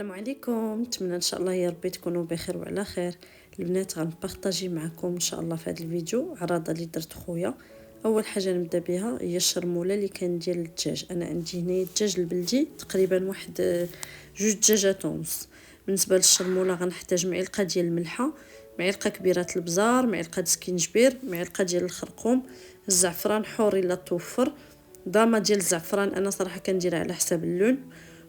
السلام عليكم. نتمنى ان شاء الله يا ربي تكونوا بخير وعلى خير. البنات غنبارطاجي معكم ان شاء الله في هذا الفيديو عراضه اللي درت خويا. اول حاجه نبدا بها هي الشرموله اللي كان ديال الدجاج. انا عندي هنا الدجاج البلدي تقريبا واحد جوج دجاجات ونص. بالنسبه للشرموله غنحتاج معلقه ديال الملحه، معلقه كبيره البزار، معلقه سكينجبير، معلقه ديال الخرقوم، الزعفران حور الا توفر، ضامه ديال الزعفران انا صراحه كنديرها على حساب اللون،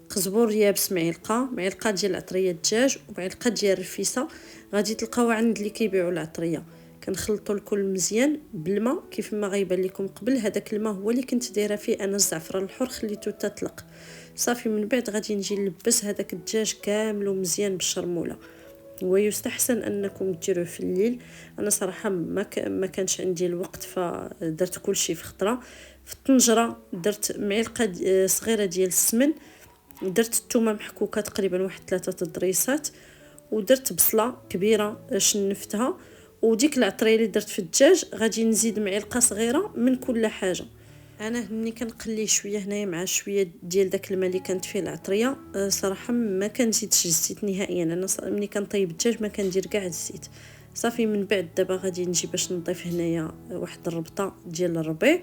قزبور يابس معلقه ديال عطريه الدجاج ومعلقه ديال الرفيسه. غادي تلقاوها عند اللي كيبيعوا العطريه. كنخلطوا الكل مزيان بالماء كيف ما غيبان لكم قبل. هذاك الماء هو اللي كنت دايره فيه انا الزعفران الحر، خليته تطلق صافي. من بعد غادي نجي نلبس هذاك الدجاج كامل مزيان بالشرموله. ويستحسن انكم ديروه في الليل. انا صراحه ما كانش عندي الوقت فدرت كل شيء في خطره. في الطنجره درت معلقه صغيره ديال السمن، درت الثومه محكوكه تقريبا واحد 3 ضريسات، ودرت بصله كبيره شنفتها، وديك العطريه اللي درت في الدجاج غادي نزيد معلقه صغيره من كل حاجه. انا هني كنقلي شويه هنايا مع شويه ديال داك الماء اللي كانت فيه العطريه. صراحه ما كنزيدش الزيت نهائيا. انا ملي كنطيب الدجاج ما كندير كاع الزيت صافي. من بعد دابا غادي نجي باش نضيف هنايا واحد الربطه ديال الربيع،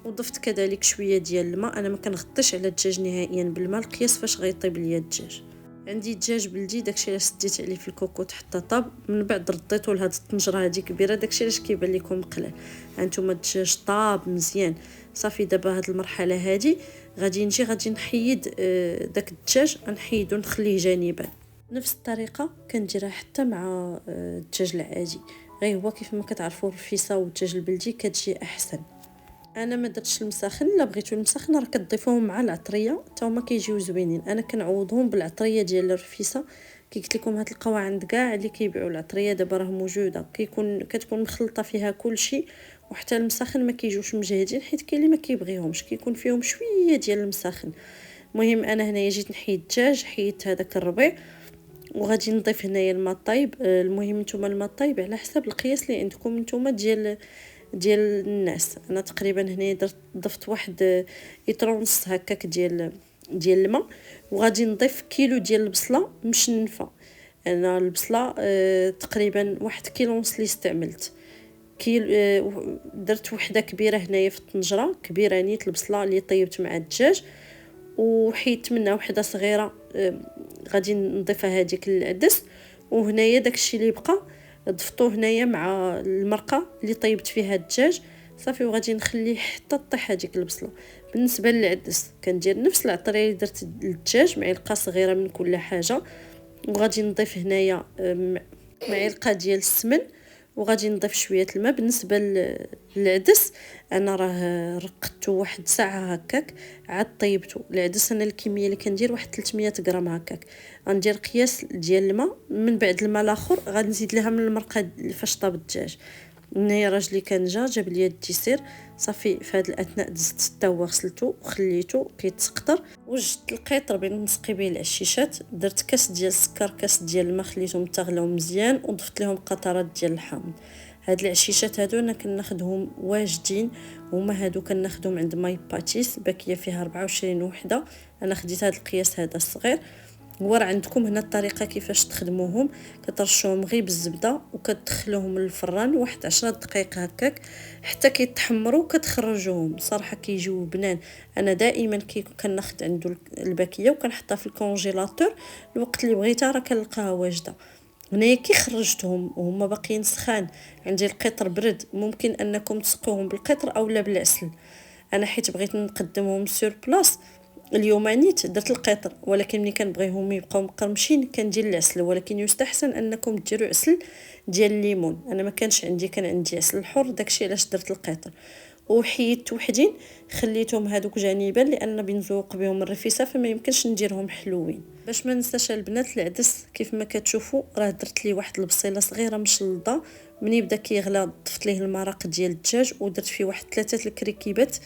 وضفت كذلك شويه ديال الماء. انا ما كنغطيش على الدجاج نهائيا بالماء القياس فاش غيطيب ليا الدجاج. عندي دجاج بلدي داكشي علاش سديت عليه في الكوكوط حتى طاب. من بعد رديته لهاد الطنجره هذه كبيره، داكشي علاش كيبان لكم مقلال. هانتوما الدجاج طاب مزيان صافي. دابا هاد المرحله هذه غادي نحيد داك الدجاج، نحيدو نخليه جانبا. نفس الطريقه كنديرها حتى مع الدجاج العادي، غير هو كيف ما كتعرفوا الرفيسه والدجاج البلدي كتجي احسن. انا ما درتش المسخن. الا بغيتو المسخن راه كتضيفوهم مع العطريه حتى هما كيجيو زوينين. انا كنعوضهم بالعطريه ديال الرفيسه. كي قلت لكم هاد القوا عند كاع اللي كيبيعوا العطريه دابا راه موجوده، كتكون مخلطه فيها كل شيء. وحتى المسخن ما كيجوش مجهدين حيت كاين اللي ما كيبغيهمش، كيكون فيهم شويه ديال المسخن. المهم انا هنايا جيت نحيد الدجاج، حيدت هذاك الربيع، وغادي نضيف هنايا الماء الطايب. المهم نتوما الماء الطايب على حسب القياس اللي عندكم نتوما ديال الناس. انا تقريبا هنا ضفت واحد لتر ونص هكاك ديال الماء. وغادي نضيف كيلو ديال البصله مشنفه. انا البصله تقريبا واحد كيلو ونص اللي استعملت. درت وحده كبيره هنايا في الطنجره كبيره نيت البصله اللي طيبت مع الدجاج، وحيدت منها وحده صغيره غادي نضيفها هذيك للعدس. وهنايا داكشي اللي بقى ضفتوه هنايا مع المرقه اللي طيبت فيها الدجاج صافي. وغادي نخليه حتى طيح هذيك البصله. بالنسبه للعدس كندير نفس العطريه اللي درت للدجاج، معلقه صغيره من كل حاجه. وغادي نضيف هنايا معلقه ديال السمن، وغادي نضيف شويه الماء. بالنسبه للعدس انا راه رقدته واحد ساعه هكاك عاد طيبته. العدس انا الكميه اللي كندير واحد 300 غرام هكاك. غندير قياس ديال الماء، من بعد الماء الاخر غنزيد لها من المرقه فاش طاب الدجاج. هنايا راجلي كان جاب لي الديسير صافي. في هذا الاثناء دزت حتى هو غسلته وخليته كيتسقطر. وجدت القيطر بين نسقي به العشيشات. درت كاس ديال السكر، كاس ديال الماء، خليتهم تغلاو مزيان وضفت لهم قطرات ديال الحامض. هاد العشيشات هادو انا كناخذهم واجدين، هما هادو كناخذهم عند ماي باتيس باكيه فيها 24 وحده. انا خديت هاد القياس هذا الصغير. هو راه عندكم هنا الطريقه كيفاش تخدموهم. كترشوهم غير بالزبده وكتدخلوهم للفران واحد 10 دقائق هكاك حتى كيتحمروا، كتخرجوهم صراحه كيجيو بنان. انا دائما كناخذ عنده الباكيه وكنحطها في الكونجيلاتور. الوقت اللي بغيتها راه كنلقاها واجده. هنايا كي خرجتهم وهما باقيين سخان، عندي القطر برد، ممكن انكم تسقوهم بالقطر او لا بالعسل. انا حيت بغيت نقدمهم سور بلاص اليوم نيت درت القطر، ولكن ملي كنبغيهم يبقاو مقرمشين كندير العسل. ولكن يستحسن انكم ديروا عسل ديال الليمون. انا ما كانش عندي، كان عندي عسل الحر، داكشي علاش درت القطر. وحيدت وحدين خليتهم هذوك جانبا لان بنزوق بهم الرفيسه فما يمكنش نديرهم حلوين. باش ما ننساش البنات العدس كيف ما كتشوفوا راه درت ليه واحد البصيله صغيره مشلضه. مني بدا كيغلى ضفت ليه المرق ديال الدجاج ودرت فيه واحد 3 الكريكيبات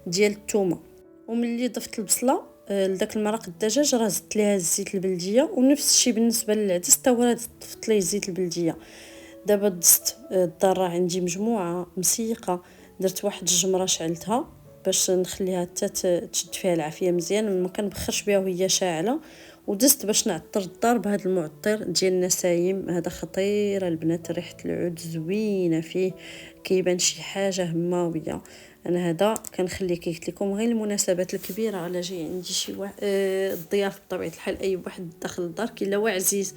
ديال الثومه. وملي ضفت البصله لداك المرق الدجاج راه زدت ليها الزيت البلديه. ونفس الشيء بالنسبه للعدس حتى هو ضفت ليه الزيت البلديه. دابا دزت الضاره عندي مجموعه مسيقه، درت واحد الجمره شعلتها باش نخليها حتى تشد فيها العافيه مزيان، ما كنبخرش بها وهي شاعله. ودزت باش نعطر الدار بهذا المعطر ديال النسايم. هذا خطير البنات، ريحه العود زوينه فيه، كيبان شي حاجه هماويه. انا هذا كنخليه قلت لكم غير المناسبات الكبيره، على جاي عندي شي واحد الضياف بطبيعه الحال، اي واحد داخل الدار كي لا عزيز،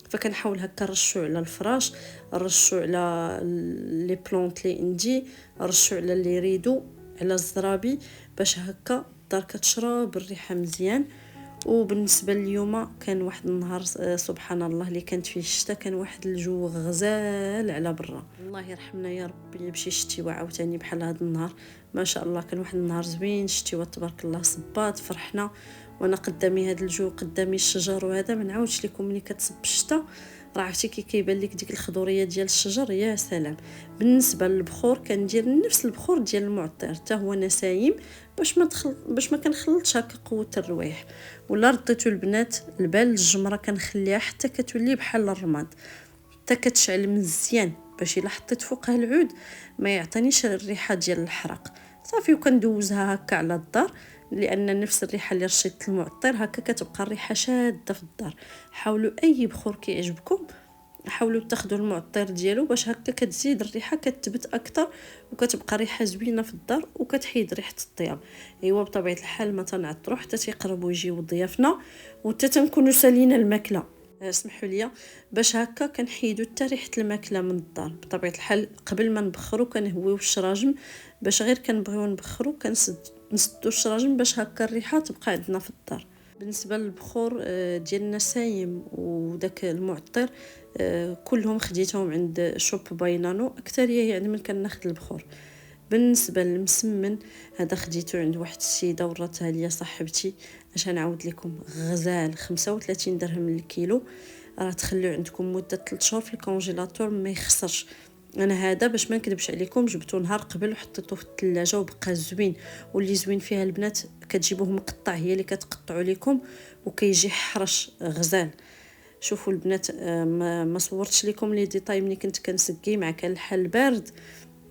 فكنحاول هكا نرشو على الفراش، نرشو على لي بلونط لي عندي، نرشو على لي ريدو، على الزرابي، باش هكا الدار كتشرب الريحه مزيان. وبالنسبه لليوم كان واحد النهار سبحان الله اللي كانت فيه الشتاء، كان واحد الجو غزال على برا. الله يرحمنا يا ربي بشي شتيوه عاوتاني بحال هذا النهار، ما شاء الله كان واحد النهار زوين شتيوه تبارك الله صبات فرحنا. وانا قدامي هذا الجو، قدامي الشجر، وهذا ما نعاودش لكم ملي كتصب الشتاء راه عرفتي كي كيبان لك ديك الخضوريه ديال الشجر، يا سلام. بالنسبه للبخور كندير نفس البخور ديال المعطر حتى هو نسايم، باش ما كنخلطش هكا قوه الروايح. ولا رديتو البنات البال الجمره كنخليها حتى كتولي بحال الرماد، حتى كتشعل مزيان باش الا حطيت فوقها العود ما يعطينيش الريحه ديال الحرق. صافي وكندوزها هكا على الدار، لان نفس الريحه اللي رشيت المعطر هكا كتبقى الريحه شاده في الدار. حاولوا اي بخور كيعجبكم حاولوا تاخذوا المعطر ديالو باش هكا كتزيد الريحه كتثبت اكثر، وكتبقى ريحه زوينه في الدار وكتحيد ريحه الطياب. ايوا بطبيعه الحال ما تنعطروا حتى تيقربوا يجيو ضيافنا وحتى تنكونوا سالينا الماكله. اسمحوا لي باش هكا كنحيدوا حتى ريحه الماكله من الدار. بطبيعه الحال قبل ما نبخروا كنهويو الشراجم، باش غير كنبغيو نبخروا نسدوا الشراجم باش هكا الريحه تبقى عندنا في الدار. بالنسبه للبخور ديال النسايم وداك المعطر كلهم خديتهم عند شوب باينانو اكثريه، يعني من كناخذ البخور. بالنسبه للمسمن هذا خديته عند واحد السيده وراتها ليا صاحبتي، اش نعاود لكم غزال 35 درهم للكيلو. راه تخليو عندكم مده 3 شهور في الكونجيلاتور ما يخسرش. انا هذا باش ما نكذبش عليكم جبته نهار قبل وحطيته في الثلاجه وبقى زوين. واللي زوين فيها البنات كتجيبوه مقطع، هي اللي كتقطعوا لكم وكيجي حرش غزال. شوفوا البنات ما صورتش لكم لي ديتاي ملي كنت كنسقي مع كان الحال بارد.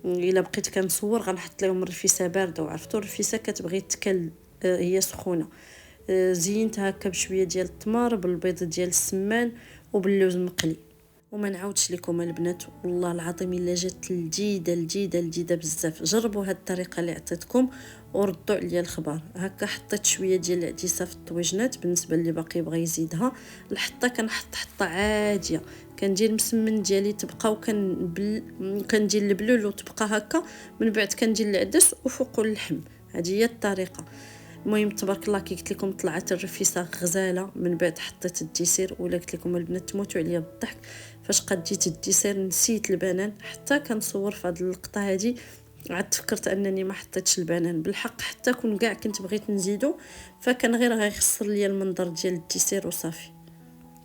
الا بقيت كنصور غنحط لهم الرفيسه بارده، وعرفتوا الرفيسه كتبغي تكل هي سخونه. زينت هكا بشويه ديال التمر بالبيض ديال السمان وباللوز مقلي. وما نعاودش لكم البنات والله العظيم الا جات لذيذه بزاف. جربوا هاد الطريقه اللي عطيتكم وردوا عليا الخبر. هكا حطيت شويه ديال العديسه في الطويجنات، بالنسبه اللي باقي بغى يزيدها. الحطه كنحط حطه عاديه، كندير المسمن ديالي تبقى كندير البلول وتبقى هكا، من بعد كندير العدس وفوقو اللحم. هذه هي الطريقه. المهم تبارك الله كي قلت لكم طلعت الرفيسه غزاله. من بعد حطيت الديسير، ولا قلت لكم البنات تموتوا عليا بالضحك فاش قديت الديسير نسيت البنان. حتى كنصور في هذه اللقطه هذه عاد تفكرت انني ما حطيتش البنان بالحق، حتى كون كاع كنت بغيت نزيدو فكان غير غيخسر ليا المنظر ديال الديسير وصافي.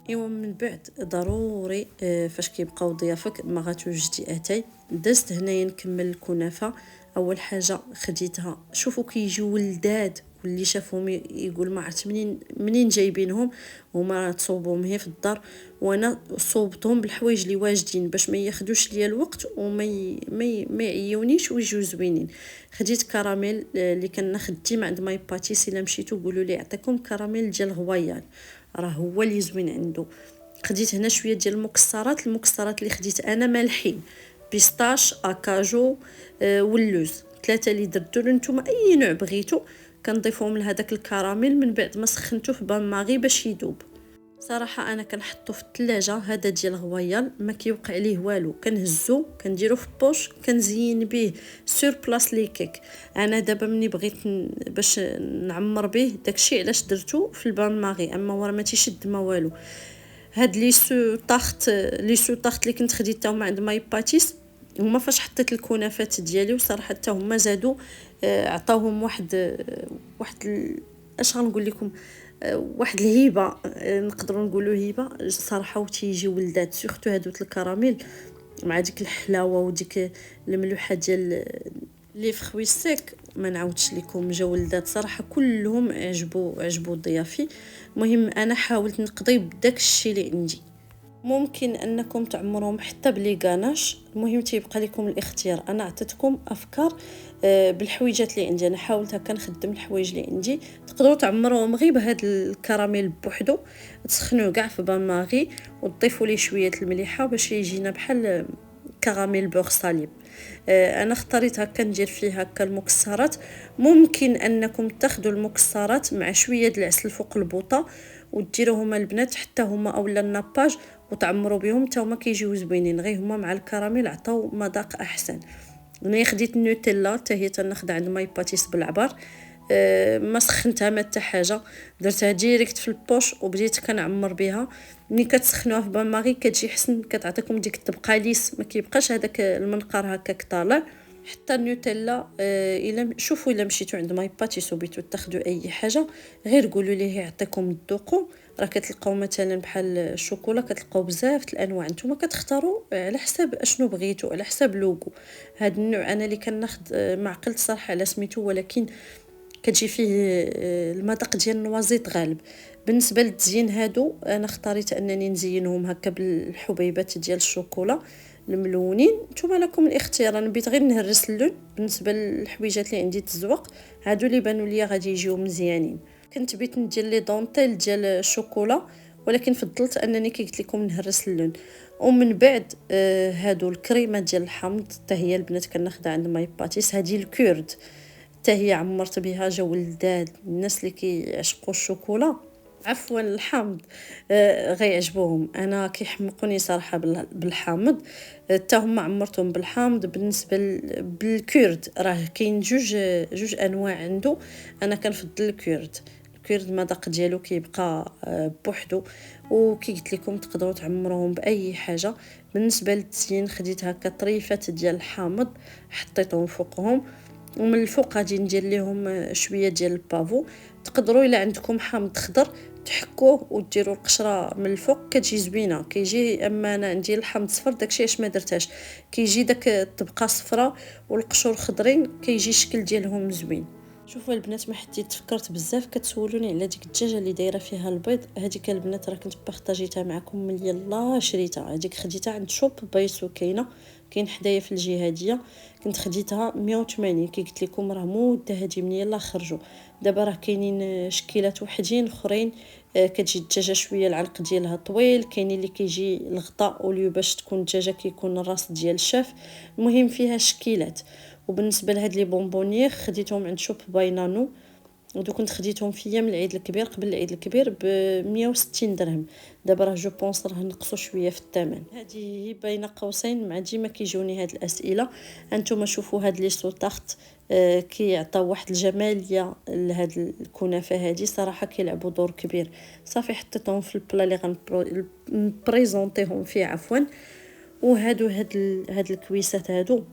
ايوا من بعد ضروري فاش كيبقاو ضيافك ما غاتوجدي اتاي. دزت هنايا نكمل الكنافه. اول حاجه خديتها، شوفوا كيجيو ولداد، واللي شافهم يقول ما عرفت منين جايبينهم، وما تصوبوهم هي في الدار. وانا صوبتهم بالحوايج اللي واجدين باش ما ياخذوش ليا الوقت وما يعيونيش ويجيو زوينين. خديت كراميل اللي كناخذ ديما عند ماي باتيس، الا مشيتو قولوا لي يعطيكم كراميل ديال غويال، راه هو اللي زوين عنده. خديت هنا شويه ديال المكسرات اللي خديت انا مالحين، بيستاش، اكاجو، واللوز، 3 اللي درتو نتوما اي نوع بغيتو. كنضيفهم لهداك الكراميل من بعد ما سخنته في بان ماغي باش يذوب. صراحه انا كنحطو في الثلاجه. هذا ديال غويال ما كيوقع ليه والو، كنهزو كنديرو في بوش كنزين به سور بلاص لي كيك. انا دابا مني بغيت باش نعمر به داكشي علاش درتو في البان ماغي، اما ورا ما تيشد ما والو. هاد لي سو طاخت اللي كنت خديتهم عند ماي باتيس هما فاش حطيت الكنافات ديالي، وصراحه حتى هما زادوا عطاوهم اش غنقول لكم، واحد الهيبه، نقدروا نقولوا هيبه صراحه. وتيجي ولدات سورتو هادوت الكراميل مع ديك الحلاوه وديك الملوحه ديال لي فخوي سيك. ما نعاودش لكم جا ولدات صراحه كلهم عجبوا ضيافي. المهم انا حاولت نقضي بداك الشيء اللي عندي. ممكن انكم تعمروهم حتى بلي غاناش، المهم تيبقى لكم الاختيار. انا عطيتكم افكار بالحويجات اللي عندي، انا حاولت هكا نخدم الحوايج اللي عندي. تقدروا تعمروهم غير بهذا الكراميل بوحدو، تسخنوه كاع في بان ماغي وتضيفوا ليه شويه المليحه باش يجينا بحال كراميل بوغ صليب. انا اختاريت هكا ندير فيه هكا المكسرات. ممكن انكم تاخذوا المكسرات مع شويه د العسل فوق البوطه وديروهما البنات حتى هما اولا الناباج وتعمروا بهم حتى هما كيجيو زوينين، غير هما مع الكراميل عطاو مذاق احسن. انا خديت النوتيلا حتى هي تناخذ عند ماي باتيس بالعبار. ما سخنتها ما حتى حاجه، درتها ديريكت في البوش وبديت كنعمر بها. ملي كتسخنوها في بان ماغي كتجي حسن، كتعطيكم ديك الطبقه ليس، ما كيبقاش هذاك المنقار هكاك طالع. حتى النوتيلا الا شوفوا الا مشيتو عند ماي باتيس وبيتو تاخذوا اي حاجه غير قولوا ليه يعطيكم تذوقوا. راه كتلقاو مثلا بحال الشوكولا كتلقاو بزاف الانواع، نتوما كتختاروا على حساب اشنو بغيتو، على حساب لوغو. هاد النوع انا اللي كناخذ ما عقلت صراحه على سميتو، ولكن كتجي فيه المذاق ديال النوازيط غالب. بالنسبه للتزيين هادو انا اختاريت انني نزينهم هكا بالحبيبات ديال الشوكولا الملونين. نتوما لكم الاختيار، انا بغيت غير نهرس اللون. بالنسبه للحويجات اللي عندي تزوق هادو اللي بانوا ليا غادي يجيو مزيانين. كنت بغيت ندير لي دونتيل ديال الشوكولا، ولكن فضلت انني كي قلت لكم نهرس اللون. ومن بعد هادو الكريمه ديال الحامض حتى هي البنات كناخذها عند ماي باتيس، هذه الكورد حتى هي عمرت بها جو ولداد الناس اللي كيعشقوا الشوكولا، عفوا الحامض، غيعجبوهم. انا كيحمقوني صراحه بالحامض، حتى هما عمرتهم بالحامض. بالنسبه بالكورد راه كاين جوج انواع عنده، انا كنفضل الكورد. الكورد المذاق ديالو كيبقى بوحدو، وكي قلت لكم تقدروا تعمروهم باي حاجه. بالنسبه للتزيين خديت هكا طريفات ديال الحامض حطيتهم فوقهم، ومن الفوق غادي ندير لهم شويه ديال البافو. تقدروا الا عندكم حامض خضر تحكوه وديروا القشره من الفوق كتجي زوينه كيجي. اما انا عندي الحامض صفر داكشي علاش ما درتهاش، كيجي داك الطبقه صفراء والقشور خضرين كيجي الشكل ديالهم زوين. شوفوا البنات، ما حديت تفكرت بزاف كتسولوني على ديك الدجاجه اللي دايره فيها البيض. هذيك البنات راه كنت بارطاجيتها معكم من يلا شريتها، هذيك خديتها عند شوب بايسو كاين حدايا في الجهاديه. كنت خديتها 180 كي قلت لكم راه مده هذه من يلا خرجوا. دابا راه كاينين شكيلات وحدين اخرين كتجي الدجاجه شويه العنق ديالها طويل، كاين اللي كيجي الغطاء وليو باش تكون الدجاجه كيكون الراس ديال الشاف. المهم فيها شكيلات. وبالنسبه لهاد لي بونبونيير خديتهم عند شوب باينانو، ودو كنت خديتهم في ايام العيد الكبير قبل العيد الكبير ب 160 درهم. دابا راه جو بونس راه نقصوا شويه في الثمن. هذه هي بين قوسين مع ديما كيجوني هاد الاسئله. انتم شوفوا هاد لي سوطاخت كيعطيو واحد الجماليه لهاد الكنافه هذه، صراحه كيلعبوا دور كبير. صافي حطيتهم في البلا اللي غنبريزونطيهم فيه عفوا. وهادو هاد الكويسات هادو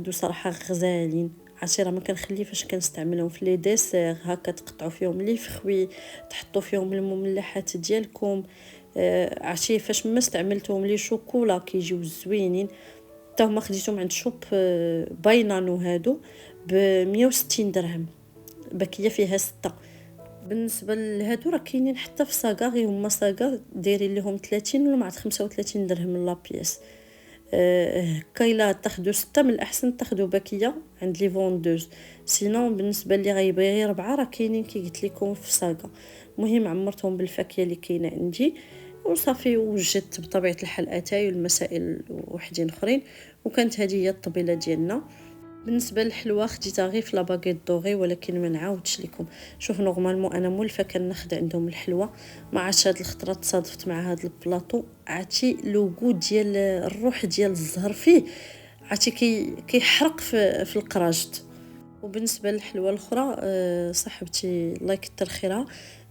صراحه غزالين. عرفتي راه ما كنخلي فاش كنستعملهم في لي ديسير هكا تقطعوا فيهم لي فخوي، تحطوا فيهم المملحات ديالكم. عرفتي فاش ما استعملتهم لي شوكولا كيجيو زوينين. حتى هما خديتهم عند شوب باينانو هادو ب 160 درهم، باكيه فيها 6. بالنسبه لهادو راه كاينين حتى في صاغا، غير هما صاغا دايرين لهم 30 ولا مع 35 درهم لا بياس. كايلا تاخدو 6 من الاحسن تاخدو باكيه عند لي فوندوز. سينون بالنسبه اللي غيبغي غير 4 راه كاينين كي قلت لكم في صاغا. المهم عمرتهم بالفاكهه اللي كاينه عندي وصافي. وجدت بطبيعه الحال اتاي والمسائل وحدين اخرين، وكانت هذه هي الطبيله ديالنا. بالنسبه للحلوى خديتها غير في لاباغيت دوغي، ولكن ما نعاودش لكم. شوف نورمالمون انا مولفه كناخذ عندهم الحلوى، ما عادش هاد الخطره تصادفت مع هاد البلاطو. عرفتي لوغو ديال الروح ديال الزهر فيه، عرفتي كيحرق في القراجت. وبالنسبه للحلوى الاخرى صاحبتي الله يكثر خيرها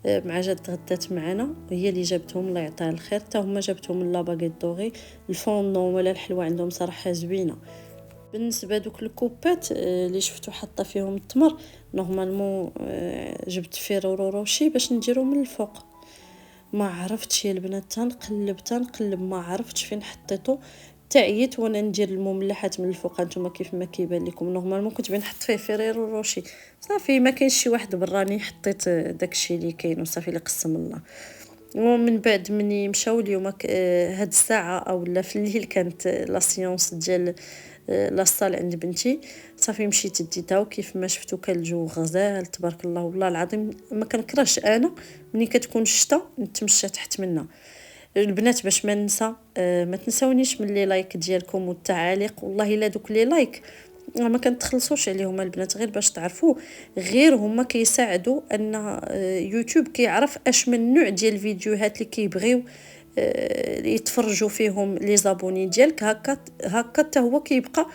مع جات غدات معنا، هي اللي جابتهم الله يعطيها الخير. حتى هما جابتهم من لاباغيت دوغي. الفوندون ولا الحلوى عندهم صراحه زوينه. بالنسبه دوك الكوبات اللي شفتو حاطه فيهم التمر، نورمالمون جبت فيرورو روشي باش نديرو من الفوق. ما عرفتش يا البنات، تنقلب ما عرفتش فين حطيتو. تعيت وانا ندير المملحات من الفوق. نتوما كيف ما كيبان لكم نورمالمون كنت بنحط فيه فيريرو روشي. صافي ما كاينش شي واحد براني حطيت داكشي اللي كاين وصافي اللي قسم الله. ومن بعد مني مشاو اليوم هاد الساعه او لا في الليل كانت لا سيونس ديال لاصال عند بنتي. صافي مشيت ديتها وكيف ما شفتو كان الجو غزال تبارك الله. والله العظيم ما كنكرهش انا ملي كتكون الشتا نتمشى تحت منها. البنات باش ما ننسى ما تنساونيش من لي لايك ديالكم والتعاليق. والله الا دوك لي لايك ما كنتخلصوش عليهم البنات، غير باش تعرفوا غير هما كيساعدوا ان يوتيوب كيعرف اش من نوع ديال الفيديوهات اللي كيبغيو يتفرجوا فيهم لي زابوني ديالك. هكا حتى هو كيبقى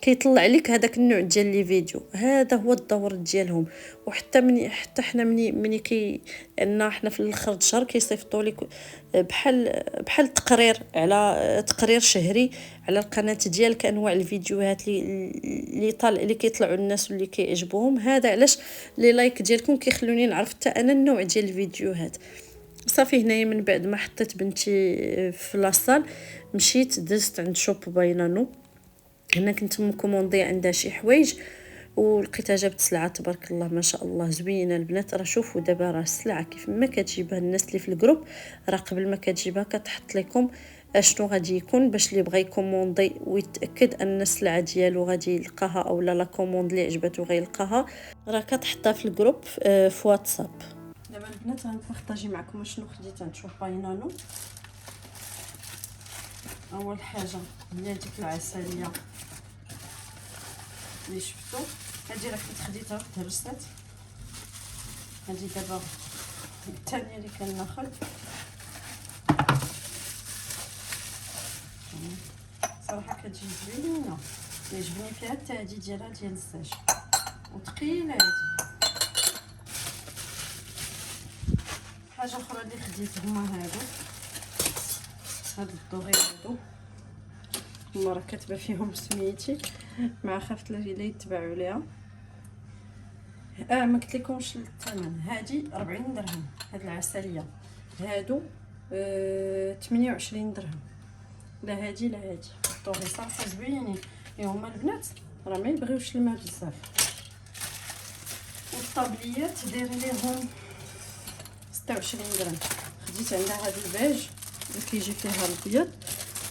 كيطلع لك هذاك النوع ديال لي فيديو. هذا هو الدور ديالهم. وحتى حتى حنا مني ان حنا في الاخر الشهر كيصيفطوا لك بحال تقرير على تقرير شهري على القناه ديالك انواع الفيديوهات اللي كيطلعوا الناس واللي كيعجبوهم. هذا علاش لي لايك ديالكم كيخلوني نعرف حتى انا النوع ديال الفيديوهات. صافي هنايا من بعد ما حطيت بنتي في لاصال مشيت دزت عند شوب باينانو. هنا كنت مكوموندي عندها شي حوايج ولقيتها جابت سلعه تبارك الله ما شاء الله زوينه. البنات راه شوفوا دابا راه السلعه كيف ما كتجيبها الناس اللي في الجروب راه قبل ما كتجيبها كتحط لكم اشنو غادي يكون باش اللي بغى يكوموندي ويتاكد ان السلعه ديالو غادي يلقاها او لا كوموند اللي عجبته غيلقاها راه كتحطها في الجروب في واتساب. دابا البنات غنبارطاجي معكم شنو خديت عند شوب باينانو. اول حاجه هي ديك العسليه اللي شفتو. هادي راه كنت خديتها في الرسات. هادي دابا الثانيه اللي كناخذ. صراحه كتجي زوينه يعجبني فيها التادي ديالها ديال الزاج وثقيله. هادي حاجه اخرى اللي خديت هما هادو الدوغي هادو هما راه كاتبه فيهم سميتي مع خفت لا يتباعوا ليها. ما قلت لكمش الثمن. هادي 40 درهم هاد العسليه. هادو 28 درهم. لا هادي لا هادي الدوغي صراحه زوينين. هما البنات راه ما يبغيوش الماء بزاف. والطابليات دايرين ليهم 26 درهم. خديت عندها هاد البيج اللي كيجي فيها الابيض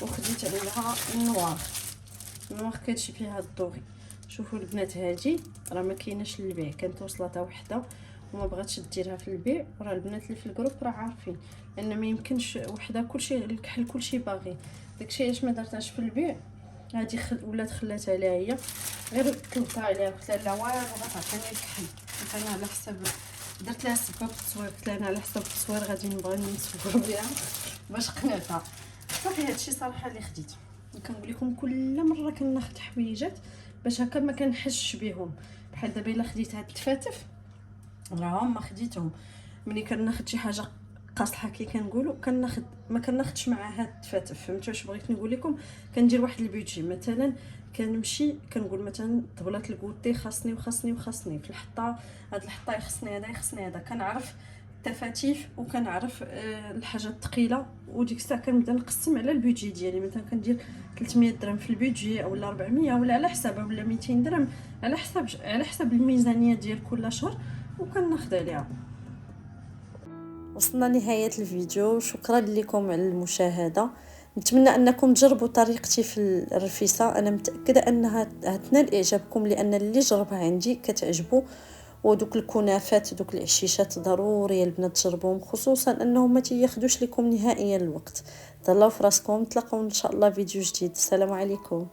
وخديت عندها النوار كتجي فيها الدوغي. شوفوا البنات هادي راه ما كايناش للبيع، كانت وصلتها وحده وما بغاتش ديرها في البيع. راه البنات اللي في الجروب راه عارفين لان ما يمكنش وحده كلشي الكحل كلشي باغي. داكشي علاش ما درتهاش في البيع. هادي ولات خلاتها لها هي غير طلبتها عليها قلت لها لا والو غتعطيني الكحل. قلت انا على حساب درت لها سبه في التصوير. قلت لها انا على حساب التصوير غادي نبغي نصور بها باش قنعتها. صافي هادشي صراحه اللي خديت. كنقول لكم كل مره كناخذ حويجات باش هكا ما كنحسش بهم. بحال دابا الا خديت هاد التفاتف راه ما خديتهم. ملي كناخذ شي حاجه قاصحه كي كنقولوا كناخذ ما كناخذش معها هاد التفاتف. فهمتوا واش بغيت نقول لكم؟ كندير واحد البيدجي مثلا كنمشي كنقول مثلا طبلات الكوتي خاصني في الحطه. هاد الحطه يخصني هذا يخصني هذا. كنعرف التفاتيف وكنعرف الحاجه الثقيله وديك الساعه كنبدا نقسم على البيدجي ديالي. مثلا كندير 300 درهم في البيدجي اولا 400 ولا على حساب اولا 200 درهم على حساب الميزانيه ديال كل شهر وكناخذ عليها. وصلنا لنهايه الفيديو. شكرا لكم على المشاهده. نتمنى انكم تجربوا طريقتي في الرفيسه. انا متاكده انها تنال اعجابكم لان اللي جربها عندي كتعجبو. ودوك الكنافات دوك العشيشات ضروري البنات تجربوهم خصوصا انهم ما تياخذوش لكم نهائيا الوقت. تهلاو في راسكم. نتلاقاو ان شاء الله فيديو جديد. السلام عليكم.